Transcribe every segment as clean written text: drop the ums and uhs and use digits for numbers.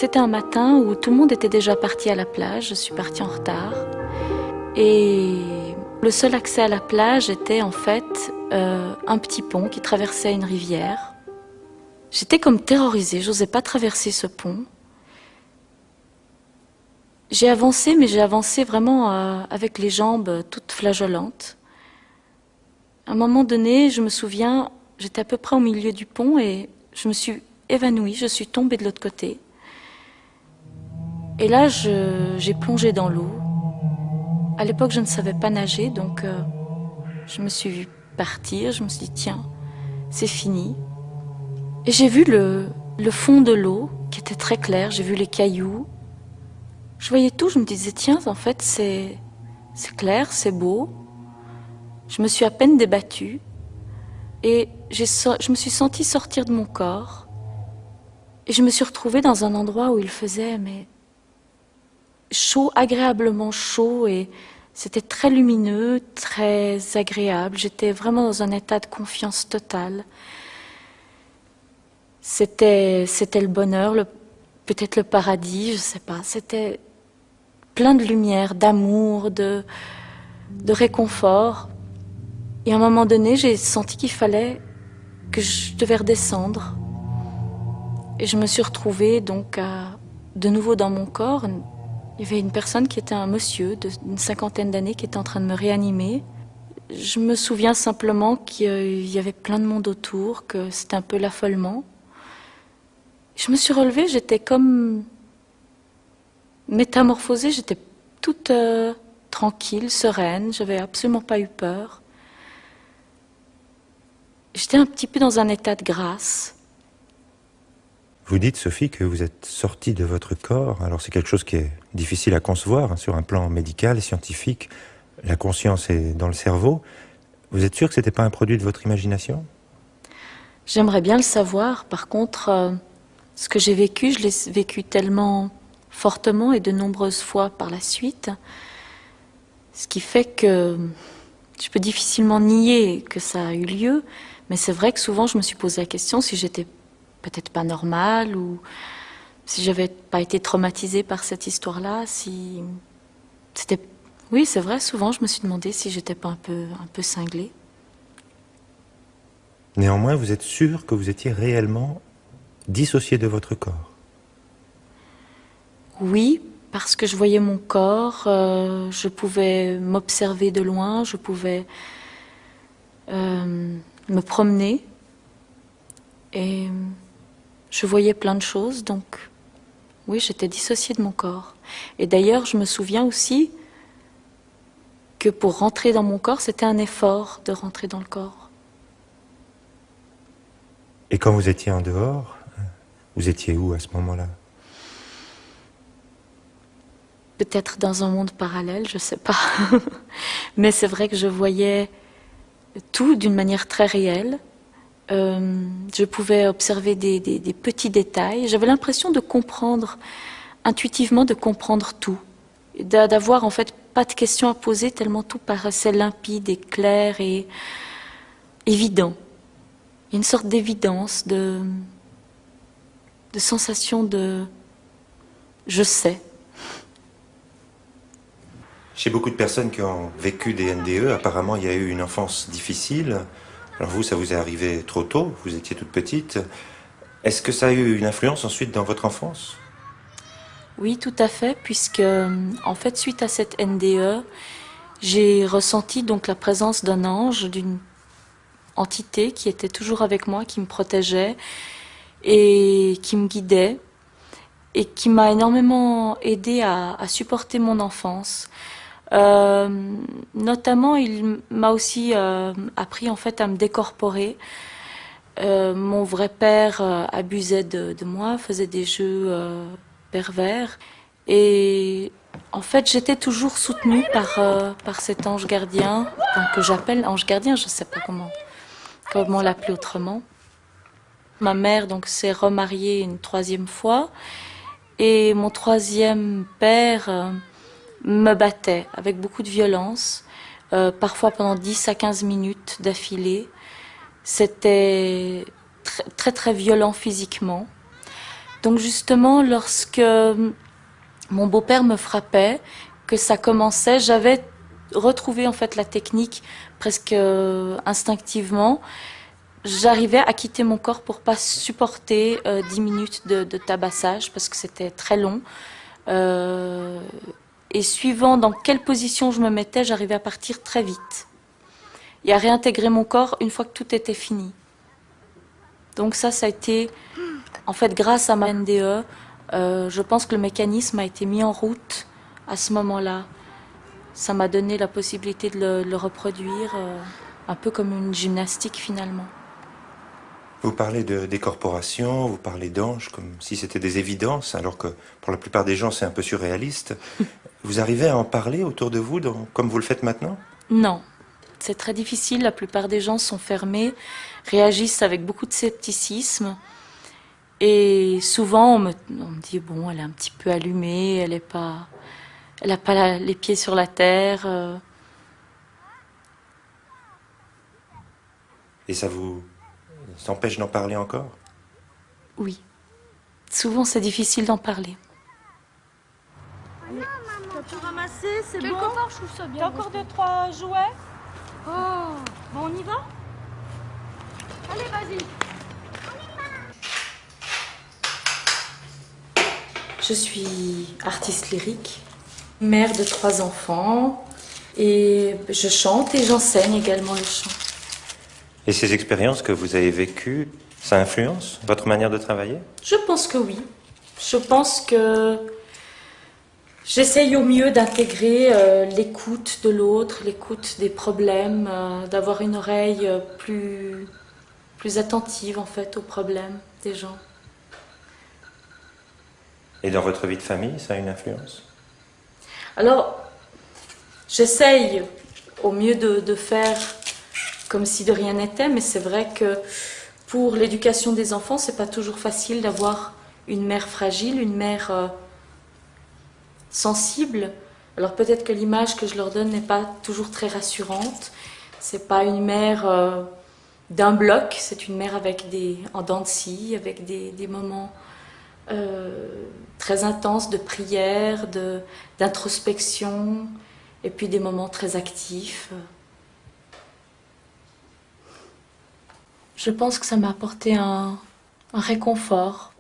C'était un matin où tout le monde était déjà parti à la plage, je suis partie en retard. Et le seul accès à la plage était en fait un petit pont qui traversait une rivière. J'étais comme terrorisée, j'osais pas traverser ce pont. J'ai avancé, mais j'ai avancé vraiment avec les jambes toutes flageolantes. À un moment donné, je me souviens, j'étais à peu près au milieu du pont et je me suis évanouie, je suis tombée de l'autre côté. Et là, j'ai plongé dans l'eau. À l'époque, je ne savais pas nager, donc je me suis vue partir. Je me suis dit, tiens, c'est fini. Et j'ai vu le fond de l'eau, qui était très clair. J'ai vu les cailloux. Je voyais tout, je me disais, tiens, en fait, c'est clair, c'est beau. Je me suis à peine débattue. Et je me suis sentie sortir de mon corps. Et je me suis retrouvée dans un endroit où il faisait, mais chaud, agréablement chaud, et c'était très lumineux, très agréable. J'étais vraiment dans un état de confiance totale. C'était le bonheur, peut-être le paradis, je sais pas. C'était plein de lumière, d'amour, de réconfort. Et à un moment donné, j'ai senti qu'il fallait que je devais redescendre. Et je me suis retrouvée donc de nouveau dans mon corps. Il y avait une personne qui était un monsieur d'une cinquantaine d'années qui était en train de me réanimer. Je me souviens simplement qu'il y avait plein de monde autour, que c'était un peu l'affolement. Je me suis relevée, j'étais comme métamorphosée, j'étais toute tranquille, sereine, j'avais absolument pas eu peur. J'étais un petit peu dans un état de grâce. Vous dites, Sophie, que vous êtes sortie de votre corps. Alors c'est quelque chose qui est difficile à concevoir sur un plan médical, scientifique. La conscience est dans le cerveau. Vous êtes sûr que ce n'était pas un produit de votre imagination? J'aimerais bien le savoir. Par contre, ce que j'ai vécu, je l'ai vécu tellement fortement et de nombreuses fois par la suite. Ce qui fait que je peux difficilement nier que ça a eu lieu. Mais c'est vrai que souvent je me suis posé la question si j'étais peut-être pas normale ou si j'avais pas été traumatisée par cette histoire-là, si c'était... Oui, c'est vrai, souvent je me suis demandé si j'étais pas un peu cinglée. Néanmoins, vous êtes sûr que vous étiez réellement dissocié de votre corps? Oui, parce que je voyais mon corps, je pouvais m'observer de loin, je pouvais me promener et je voyais plein de choses, donc oui, j'étais dissociée de mon corps. Et d'ailleurs, je me souviens aussi que pour rentrer dans mon corps, c'était un effort de rentrer dans le corps. Et quand vous étiez en dehors, vous étiez où à ce moment-là? Peut-être dans un monde parallèle, je sais pas. Mais c'est vrai que je voyais tout d'une manière très réelle. Je pouvais observer des petits détails. J'avais l'impression de comprendre, intuitivement de comprendre tout. D'avoir en fait pas de questions à poser tellement tout paraissait limpide et clair et évident. Il y a une sorte d'évidence, de sensation de je sais. Chez beaucoup de personnes qui ont vécu des NDE, apparemment il y a eu une enfance difficile. Alors vous, ça vous est arrivé trop tôt, vous étiez toute petite. Est-ce que ça a eu une influence ensuite dans votre enfance? Oui, tout à fait, puisque en fait, suite à cette NDE, j'ai ressenti donc la présence d'un ange, d'une entité qui était toujours avec moi, qui me protégeait et qui me guidait et qui m'a énormément aidée à supporter mon enfance. Notamment, il m'a aussi appris en fait à me décorporer. Mon vrai père abusait de moi, faisait des jeux pervers. Et en fait, j'étais toujours soutenue par cet ange gardien, enfin, que j'appelle ange gardien, je ne sais pas comment l'appeler autrement. Ma mère donc s'est remariée une troisième fois et mon troisième père me battait avec beaucoup de violence, parfois pendant 10 à 15 minutes d'affilée. C'était très, très très violent physiquement. Donc justement, lorsque mon beau-père me frappait, que ça commençait, j'avais retrouvé en fait la technique presque instinctivement. J'arrivais à quitter mon corps pour pas supporter 10 minutes de tabassage parce que c'était très long. Et suivant dans quelle position je me mettais, j'arrivais à partir très vite et à réintégrer mon corps une fois que tout était fini. Donc ça a été, en fait, grâce à ma NDE, je pense que le mécanisme a été mis en route à ce moment-là. Ça m'a donné la possibilité de le reproduire, un peu comme une gymnastique finalement. Vous parlez de décorporation, vous parlez d'anges comme si c'était des évidences, alors que pour la plupart des gens c'est un peu surréaliste. Vous arrivez à en parler autour de vous, comme vous le faites maintenant? Non, c'est très difficile. La plupart des gens sont fermés, réagissent avec beaucoup de scepticisme. Et souvent on me dit, bon, elle est un petit peu allumée, elle n'a pas les pieds sur la terre. Et ça vous empêche d'en parler encore? Oui, souvent c'est difficile d'en parler. T'as tout ramassé, c'est bon? Quelque part, je trouve ça bien. T'as encore 2-3 jouets? Oh, Bon, on y va? allez, vas-y. Je suis artiste lyrique, mère de 3 enfants, et je chante et j'enseigne également le chant. Et ces expériences que vous avez vécues, ça influence votre manière de travailler? Je pense que oui. Je pense que j'essaye au mieux d'intégrer l'écoute de l'autre, l'écoute des problèmes, d'avoir une oreille plus attentive en fait aux problèmes des gens. Et dans votre vie de famille, ça a une influence? Alors, j'essaye au mieux de faire comme si de rien n'était, mais c'est vrai que pour l'éducation des enfants, c'est pas toujours facile d'avoir une mère fragile, une mère sensible. Alors peut-être que l'image que je leur donne n'est pas toujours très rassurante. C'est pas une mère d'un bloc, c'est une mère avec en dents de scie, avec des moments très intenses de prière, d'introspection, et puis des moments très actifs. Je pense que ça m'a apporté un réconfort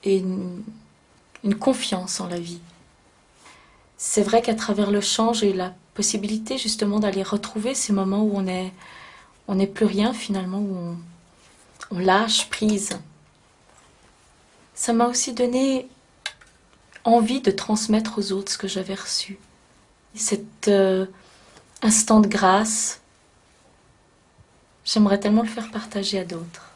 et une confiance en la vie. C'est vrai qu'à travers le chant, j'ai eu la possibilité justement d'aller retrouver ces moments où on n'est plus rien finalement, où on lâche prise. Ça m'a aussi donné envie de transmettre aux autres ce que j'avais reçu. Cet instant de grâce, j'aimerais tellement le faire partager à d'autres.